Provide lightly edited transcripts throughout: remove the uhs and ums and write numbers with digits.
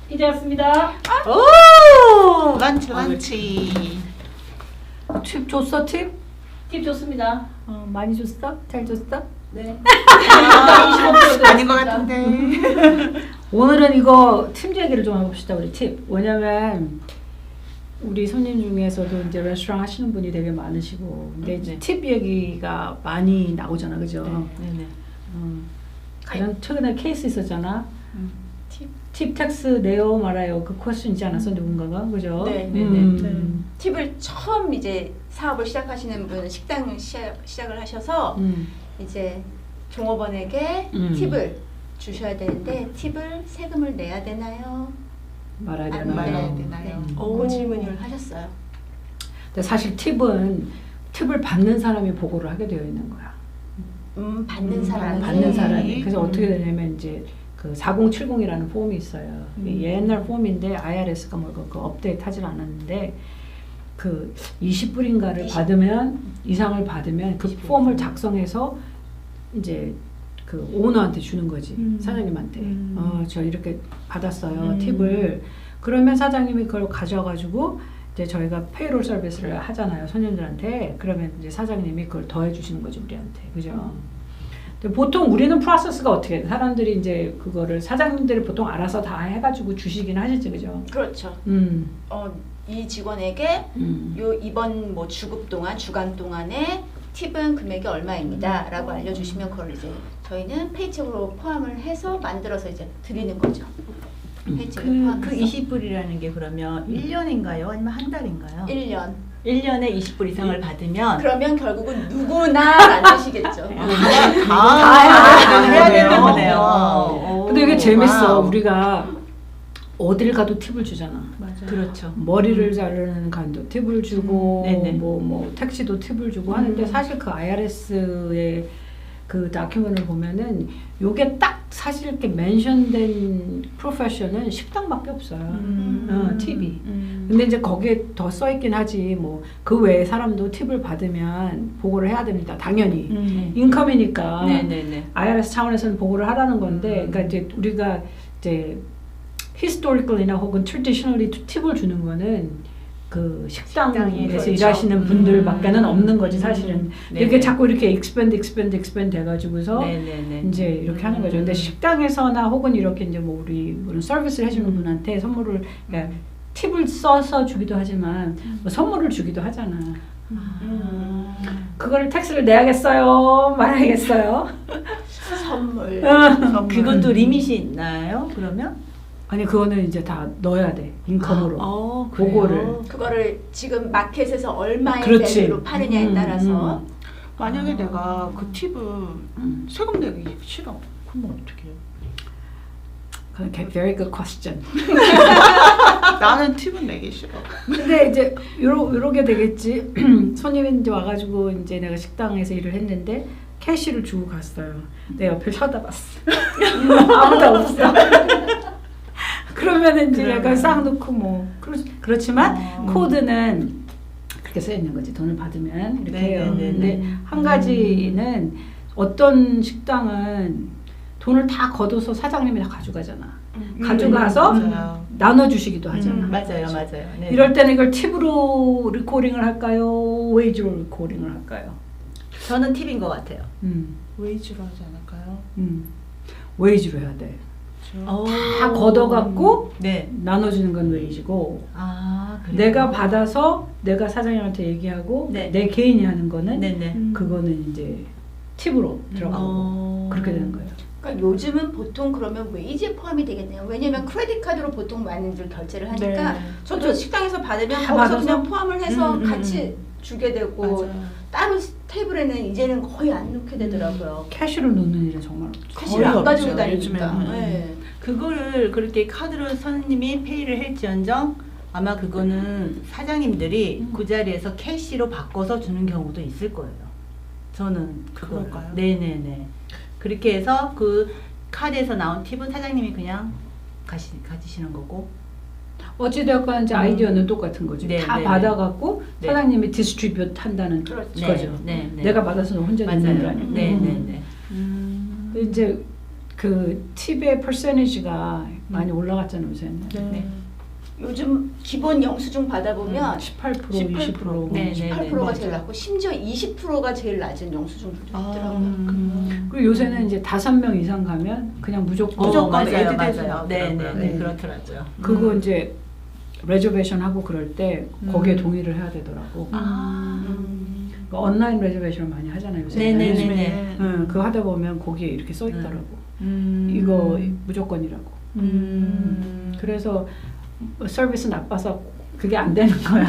이제 왔습니다. 오! 런치. 팁 줬어 팁? 팁 좋습니다. 많이 줬어? 잘 줬어? 네. 아닌 것 같은데. 오늘은 이거 팁 얘기를 좀 해봅시다 우리 팁. 왜냐면 우리 손님 중에서도 이제 레스토랑 하시는 분이 되게 많으시고 근데 이제 팁 얘기가 많이 나오잖아, 그죠? 네네. 가장 최근에 케이스 있었잖아. 팁 텍스 내요 말아요 그 퀘스천 있지 않았어 누군가가, 그죠? 네. 팁을 처음 이제 사업을 시작하시는 분은 식당을 시작을 하셔서 이제 종업원에게 팁을 주셔야 되는데 팁을 세금을 내야 되나요? 말아야 안 되나요? 말아야 되나요? 그 질문을 하셨어요. 근데 사실 팁을 받는 사람이 보고를 하게 되어 있는 거야. 받는 사람이. 받는 사람이. 그래서 어떻게 되냐면 이제 그 4070이라는 폼이 있어요. 옛날 폼인데 IRS가 뭐 그 업데이트 하질 않았는데 그 20불인가를 받으면 이상을 받으면 그 폼을 작성해서 이제 그 오너한테 주는 거지. 사장님한테. 저 이렇게 받았어요. 팁을. 그러면 사장님이 그걸 가져가지고 이제 저희가 페이롤 서비스를 하잖아요. 손님들한테. 그러면 이제 사장님이 그걸 더해 주시는 거지 우리한테. 그죠? 보통 우리는 프로세스가 어떻게 돼? 사람들이 이제 그거를 사장님들이 보통 알아서 다 해가지고 주시긴 하시지, 그죠? 그렇죠. 이 직원에게 요 이번 뭐 주급 동안 주간 동안에 팁은 금액이 얼마입니다라고 알려주시면 그걸 이제 저희는 페이첵으로 포함을 해서 만들어서 이제 드리는 거죠. 페이첵에 포함해서. 그 20불이라는 게 그러면 1년인가요? 아니면 한 달인가요? 1년. 1년에 20불 이상을 받으면 그러면 결국은 누구나라는 뜻이겠죠. 해야 되는 거네요. 근데 이게 재밌어. 우리가 어딜 가도 팁을 주잖아. 맞아요. 그렇죠. 머리를 자르는 간도 팁을 주고, 네네. 뭐 택시도 팁을 주고 하는데 사실 그 IRS의 그 다큐멘을 보면은 요게 딱 사실 이렇게 멘션된 프로페션은 식당밖에 없어요. 팁이. 근데 이제 거기에 더 써있긴 하지 뭐 그 외에 사람도 팁을 받으면 보고를 해야 됩니다. 당연히 인컴이니까 네네네. IRS 차원에서는 보고를 하라는 건데, 그러니까 이제 우리가 이제 historically나 혹은 traditionally 팁을 주는 거는 그 식당에서 그렇죠. 일하시는 분들밖에는 없는 거지 사실은. 네네. 이게 자꾸 이렇게 expand 돼가지고서 네네네. 이제 이렇게 하는 거죠. 근데 식당에서나 혹은 이렇게 이제 뭐 우리 서비스를 해주는 분한테 선물을 그러니까 팁을 써서 주기도 하지만 뭐 선물을 주기도 하잖아. 그거를 텍스를 내야겠어요? 말아야겠어요? 선물. 그것도 리밋이 있나요? 그러면? 아니 그거는 이제 다 넣어야 돼 인컴으로 보고를. 그거를 지금 마켓에서 얼마의 그렇지. 밸류로 파느냐에 따라서 만약에 내가 그 팁을 세금 내기 싫어. 그럼 어떻게 해요? Very good question. 나는 팁은 내기 싫어. 근데 이제 요렇게 되겠지. 손님이 이제 와가지고 이제 내가 식당에서 일을 했는데 캐시를 주고 갔어요. 내 옆에 쳐다봤어. 아무도 없어. 그러면은 이제 내가 싹 놓고 뭐 그렇지만 코드는 그렇게 써 있는 거지. 돈을 받으면 이렇게 해요. 근데 한 가지는 어떤 식당은 돈을 다 걷어서 사장님이 다 가져가잖아. 가져가서 나눠주시기도 하잖아. 맞아요. 네. 이럴 때는 이걸 팁으로 리코딩을 할까요? 웨이지로 리코딩을 할까요? 저는 팁인 것 같아요. 웨이지로 하지 않을까요? 웨이지로 해야 돼. 그렇죠. 다 걷어갖고 네. 나눠주는 건 웨이지고, 그래요? 내가 받아서 내가 사장님한테 얘기하고 네. 내 개인이 하는 거는 네네. 그거는 이제 팁으로 들어가고 그렇게 되는 거예요. 그러니까 요즘은 보통 그러면 웨이지에 포함이 되겠네요. 왜냐면 크레딧 카드로 보통 많이들 결제를 하니까 저도 식당에서 받으면 다 거기서 받아서? 그냥 포함을 해서 같이 주게 되고 따로 테이블에는 이제는 거의 안 넣게 되더라고요. 캐시로 넣는 일은 정말 없죠. 캐시를 안 가지고 없죠, 다니니까. 요즘에는. 네. 그거를 그렇게 카드로 손님이 페이를 할지언정 아마 그거는 사장님들이 그 자리에서 캐시로 바꿔서 주는 경우도 있을 거예요. 저는 그걸. 그럴까요? 네네네. 그렇게 해서 그 카드에서 나온 팁은 사장님이 그냥 가지시는 거고. 어찌되었건 이제 아이디어는 똑같은 거죠. 네, 다 네, 받아갖고 네. 사장님이 디스트리뷰트 한다는 그렇죠. 거죠. 네, 네. 내가 받아서 혼자 내는 게 맞아요. 아니고. 네, 네, 네. 근데 이제 그 팁의 퍼센티지가 많이 올라갔잖아요, 요새는. 네. 요즘 기본 영수증 받아보면 18%, 18%, 20%. 네, 네. 18%가 제일 낮고 심지어 20%가 제일 낮은 영수증들도 있더라고요. 그리고 요새는 이제 5명 이상 가면 그냥 무조건 무조건 맞아요, 애드에서 맞아요. 나오더라고요. 네, 네, 네, 네. 그렇더라고요. 그거 이제 레저베이션 하고 그럴 때 거기에 동의를 해야 되더라고. 그러니까 온라인 레저베이션을 많이 하잖아요, 요새. 네, 네, 네, 요즘에 네. 그거 하다 보면 거기에 이렇게 써 있더라고. 이거 무조건이라고. 그래서 서비스 나빠서 그게 안 되는 거야.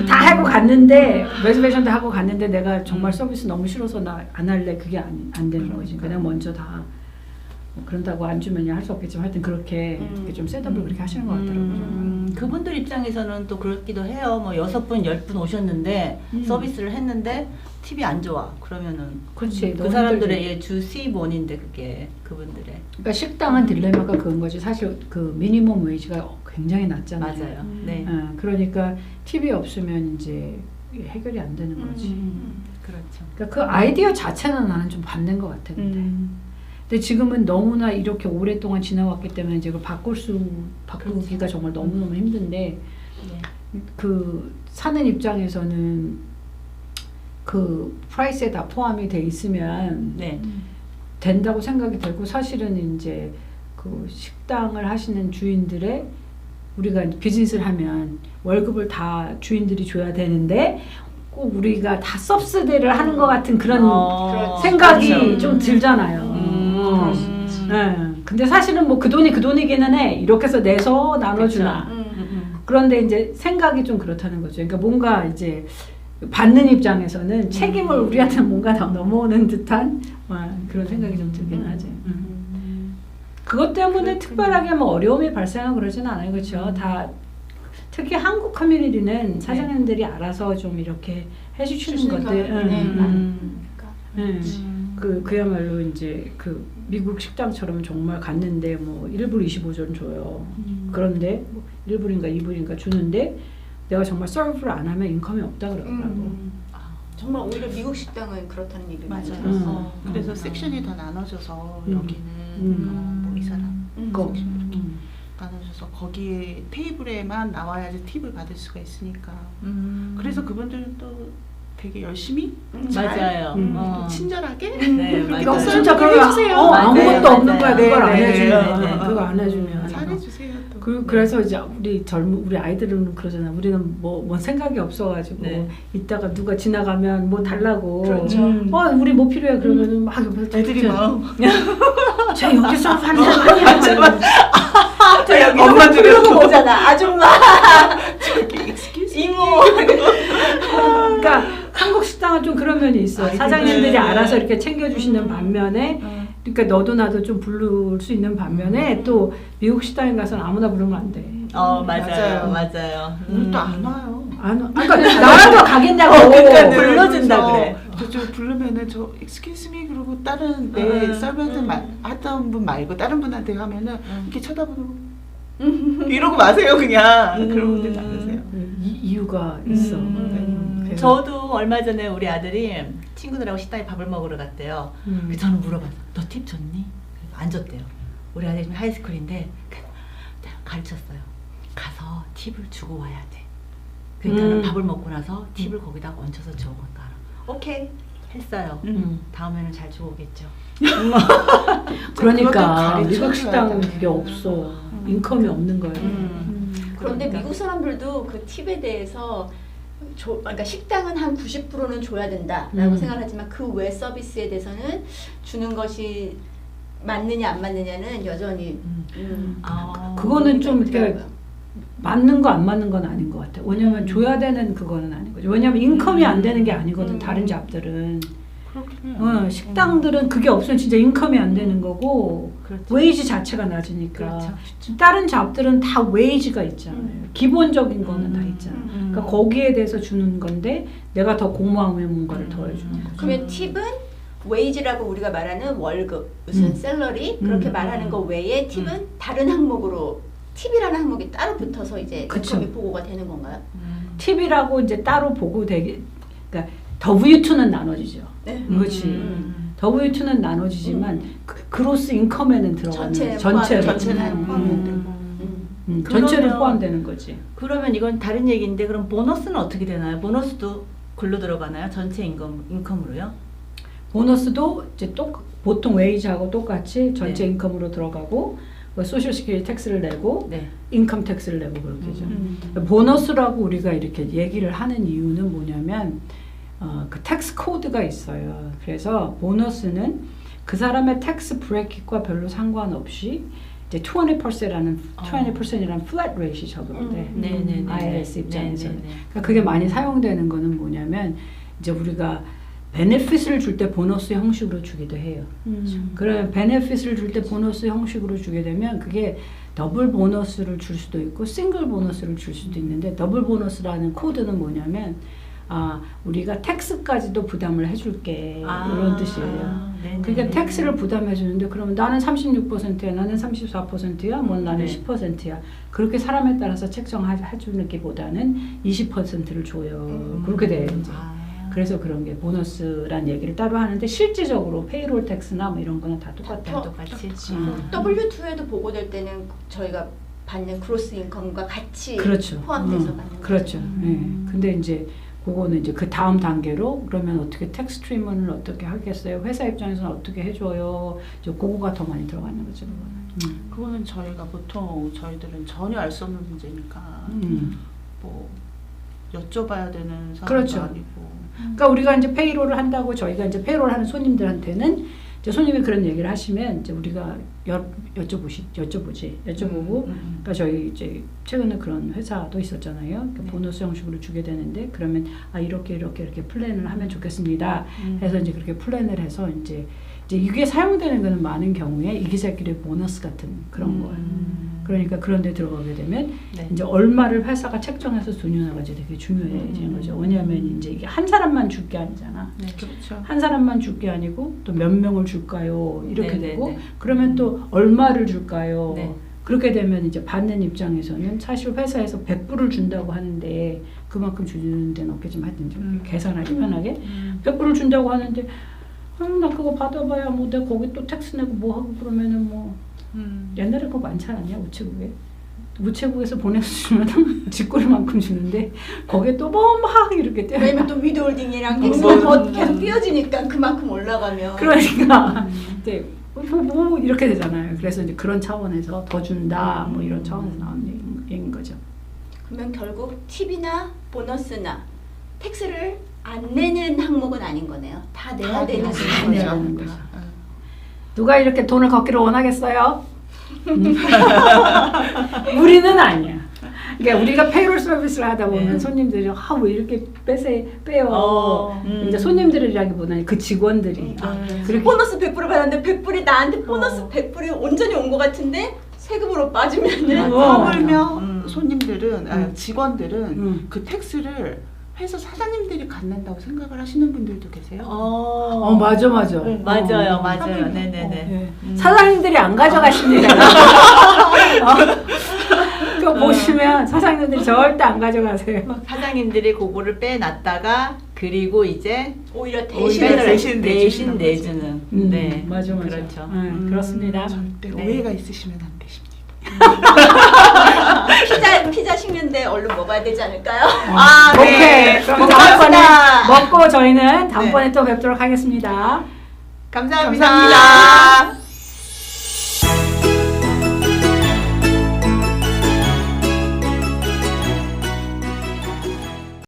다 하고 갔는데 레저베이션도 하고 갔는데 내가 정말 서비스 너무 싫어서 나 안 할래 그게 안 되는 거지. 그냥 먼저 다 뭐 그런다고 안 주면 할 수 없겠지만 하여튼 그렇게 좀 셋업을 그렇게 하시는 것 같더라고요. 그분들 입장에서는 또 그렇기도 해요. 뭐 6분, 10분 오셨는데 서비스를 했는데 팁이 안 좋아. 그러면은 그렇지. 그 사람들의 주 수입 원인데 그게 그분들의. 그러니까 식당은 딜레마가 그런 거지. 사실 그 미니멈 웨이지가 굉장히 낮잖아요. 맞아요. 네. 그러니까 팁이 없으면 이제 해결이 안 되는 거지. 그렇죠. 그러니까 그 아이디어 자체는 나는 좀 반대인 것 같아. 근데 지금은 너무나 이렇게 오랫동안 지나왔기 때문에 이제 그걸 바꾸기가 정말 너무너무 힘든데 네. 그 사는 입장에서는 그 프라이스에 다 포함이 돼 있으면 네. 된다고 생각이 들고 사실은 이제 그 식당을 하시는 주인들의 우리가 비즈니스를 하면 월급을 다 주인들이 줘야 되는데 꼭 우리가 다 서브시디를 하는 것 같은 그런 생각이 그렇죠. 좀 들잖아요. 네. 근데 사실은 뭐 그 돈이 그 돈이기는 해. 이렇게 해서 내서 나눠주나. 그런데 이제 생각이 좀 그렇다는 거죠. 그러니까 뭔가 이제 받는 입장에서는 책임을 우리한테 뭔가 더 넘어오는 듯한 그런 생각이 좀 들긴 하죠. 그것 때문에 특별하게 뭐 어려움이 발생하고 그러지는 않아요. 그렇죠? 다 특히 한국 커뮤니티는 사장님들이 알아서 좀 이렇게 해주시는 것들. 그야말로 이제 그 미국 식당처럼 정말 갔는데 뭐 1불 25전 줘요. 그런데 뭐 1불인가 2불인가 주는데 내가 정말 서브를 안 하면 인컴이 없다 그러더라고. 정말 오히려 미국 식당은 그렇다는 얘기를 많이 맞아요. 들었어. 그래서 섹션이 다 나눠져서 여기는 뭐 이 사람 그거. 섹션 이렇게 나눠져서 거기에 테이블에만 나와야지 팁을 받을 수가 있으니까. 그래서 그분들은 또 되게 열심히 맞아요. 친절하게 네, 이거 맞아요. 진짜 그러면 해주세요. 아무것도 맞아요. 없는 거야. 네, 그걸 안 네, 해주면. 네, 네. 그거 안 해주면. 잘해주세요 또. 그래서 이제 우리 아이들은 그러잖아. 우리는 뭐 생각이 없어가지고 네. 이따가 누가 지나가면 뭐 달라고. 그렇죠. 우리 뭐 필요해 그러면은 막 옆에서 애들이 막 저 여기서 하는 사람 저 여기 엄마 그러고 보잖아. 아줌마, 저기 excuse me. 이모. 그러니까 한국 식당은 좀 그런 면이 있어. 아이들. 사장님들이 네. 알아서 이렇게 챙겨주시는 반면에, 그러니까 너도 나도 좀 부를 수 있는 반면에 또 미국 식당에 가서는 아무나 부르면 안 돼. 맞아요. 맞아요. 오늘 또 안 와요. 그러니까 나라도 가겠냐고. 그러니까 네, 불러준다 그래서 그래. 저 부르면은 저 excuse me 그러고 다른 내 서비스 하던 분 말고 다른 분한테 하면은 이렇게 쳐다보고 이러고 마세요 그냥. 그런 분들 많으세요. 이유가 있어. 그래서 저도 얼마 전에 우리 아들이 친구들하고 식당에 밥을 먹으러 갔대요. 그래서 저는 물어봤어. 너 팁 줬니? 그래서 안 줬대요. 우리 아들이 지금 하이스쿨인데 가르쳤어요. 가서 팁을 주고 와야 돼. 그러니까 밥을 먹고 나서 팁을 거기다 얹혀서 주어볼까. 오케이 했어요. 다음에는 잘 주고 오겠죠. 그러니까 그것도 미국 식당은 가르쳐줘야 그게 없어. 인컴이 없는 거예요. 그런데 그러니까. 미국 사람들도 그 팁에 대해서 그러니까 식당은 한 90%는 줘야 된다라고 생각하지만 그 외 서비스에 대해서는 주는 것이 맞느냐 안 맞느냐는 여전히 그거는 좀 이렇게 있더라고요. 맞는 거 안 맞는 건 아닌 것 같아. 왜냐면 줘야 되는 그거는 아닌 거죠. 왜냐면 인컴이 안 되는 게 아니거든. 다른 잡들은. 식당들은 그게 없으면 진짜 인컴이 안 되는 거고 그렇죠. 웨이지 자체가 낮으니까. 그렇죠. 다른 잡들은 다 웨이지가 있잖아요. 기본적인 거는 다 있잖아요. 그러니까 거기에 대해서 주는 건데 내가 더 고마우면 뭔가를 더 해주는 거죠. 그러면 팁은 웨이지라고 우리가 말하는 월급, 무슨 샐러리 그렇게 말하는 거 외에 팁은 다른 항목으로 팁이라는 항목이 따로 붙어서 이제 그쵸. 인컴이 보고가 되는 건가요? 팁이라고 이제 따로 보고 되게 그러니까 W2는 나눠지죠. 네. 그렇지. W2는 나눠지지만 그로스 인컴에는 들어가는 전체 전체로 전체는 포함되고. 전체로 그러면- 포함되는 거지. 그러면 이건 다른 얘기인데 그럼 보너스는 어떻게 되나요? 보너스도 글로 들어가나요? 전체 인컴으로요? 보너스도 이제 보통 웨이지하고 똑같이 전체 인컴으로 들어가고 소셜 시큐리티 텍스를 내고 네. 인컴 텍스를 내고 그렇게 하죠. 보너스라고 우리가 이렇게 얘기를 하는 이유는 뭐냐면 그 텍스 코드가 있어요. 그래서 보너스는 그 사람의 텍스 브레이크과 별로 상관없이 이제 20%라는 20%이라는 플랫 레이시 적용돼. 네네네. IRS 입장에서. 네네네. 그러니까 그게 많이 사용되는 거는 뭐냐면 이제 우리가 베네핏을 줄 때 보너스 형식으로 주기도 해요. 그러면 베네핏을 줄 때 보너스 형식으로 주게 되면 그게 더블 보너스를 줄 수도 있고 싱글 보너스를 줄 수도 있는데 더블 보너스라는 코드는 뭐냐면 우리가 텍스까지도 부담을 해줄게 이런 뜻이에요. 네네네. 그러니까 텍스를 부담해 주는데 그러면 나는 36%야, 나는 34%야, 뭐 나는 네. 10%야. 그렇게 사람에 따라서 책정해 주는 게보다는 20%를 줘요. 그렇게 돼요. 이제. 그래서 그런 게 보너스란 얘기를 따로 하는데 실질적으로 페이롤 텍스나 뭐 이런 거는 다 똑같아요. 똑같이. W2에도 보고될 때는 저희가 받는 크로스 인컴과 같이 그렇죠. 포함돼서 받는 거죠. 그렇죠. 예. 근데 이제 그거는 이제 그 다음 단계로 그러면 어떻게 텍스 트리먼을 어떻게 하겠어요? 회사 입장에서는 어떻게 해줘요? 이제 그거가 더 많이 들어가는 거죠. 그거는 저희가 보통 저희들은 전혀 알 수 없는 문제니까 뭐 여쭤봐야 되는 상황도 그렇죠. 아니고. 그러니까 우리가 이제 페이롤을 한다고 저희가 이제 페이롤 하는 손님들한테는 이제 손님이 그런 얘기를 하시면 이제 우리가 여쭤보지. 그러니까 저희 이제 최근에 그런 회사도 있었잖아요. 그러니까 보너스 형식으로 주게 되는데 그러면 이렇게 플랜을 하면 좋겠습니다. 해서 이제 그렇게 플랜을 해서 이제 이게 사용되는 거는 많은 경우에 이기자끼리 보너스 같은 그런 거예요. 그러니까 그런 데 들어가게 되면 네. 이제 얼마를 회사가 책정해서 돈이나가지 되게 중요해지는 거죠. 왜냐하면 이제 이게 한 사람만 줄 게 아니잖아. 네. 그렇죠. 한 사람만 줄 게 아니고 또 몇 명을 줄까요? 이렇게 네, 되고 네, 네. 그러면 또 얼마를 줄까요? 네. 그렇게 되면 이제 받는 입장에서는 사실 회사에서 100불을 준다고 하는데 그만큼 주는 데는 없겠지만 하여튼 좀 계산하기 편하게 100불을 준다고 하는데 나 그거 받아봐야 뭐 내가 거기 또 텍스 내고 뭐 하고 그러면은 뭐 옛날에 그거 많지 않았냐 우체국에 우체국에서 보내주면 쥐꼬리만큼 주는데 거기에 또 뭐 막 이렇게 떼어 왜냐면 또 위드홀딩이랑 텍스가 더 계속 띄어지니까 그만큼 올라가면 그러니까 이제 뭐 이렇게 되잖아요. 그래서 이제 그런 차원에서 더 준다 뭐 이런 차원에서 나온 얘기인 거죠. 그러면 결국 팁이나 보너스나 텍스를 안 내는 항목은 아닌 거네요. 다 내야 되는 다 거죠. 내야 되는 거죠. 누가 이렇게 돈을 걷기를 원하겠어요? 우리는 아니야. 그러니까 우리가 페이롤 서비스를 하다 보면 손님들이 왜 이렇게 빼요. 이제 손님들이라기보다는 그 직원들이 그렇게 보너스 100불을 받았는데 100불이 나한테 보너스 100불이 온전히 온 것 같은데 세금으로 빠지면은 하물며 손님들은 직원들은 음. 그 텍스를 회사 사장님들이 갖는다고 생각을 하시는 분들도 계세요. 맞아. 맞아요. 네네네. 사장님들이 안 가져가십니다. 그거 보시면 사장님들이 절대 안 가져가세요. 사장님들이 그거를 빼놨다가 그리고 이제 오히려 대신 대신 내주시는 내주는. 네, 맞아. 그렇죠. 그렇습니다. 절대 네. 오해가 있으시면 안 되십니다. 피자 식는데 얼른 먹어야 되지 않을까요? 오케이. 그럼 다음번에 먹고 저희는 다음번에 또 뵙도록 하겠습니다. 감사합니다. 감사합니다.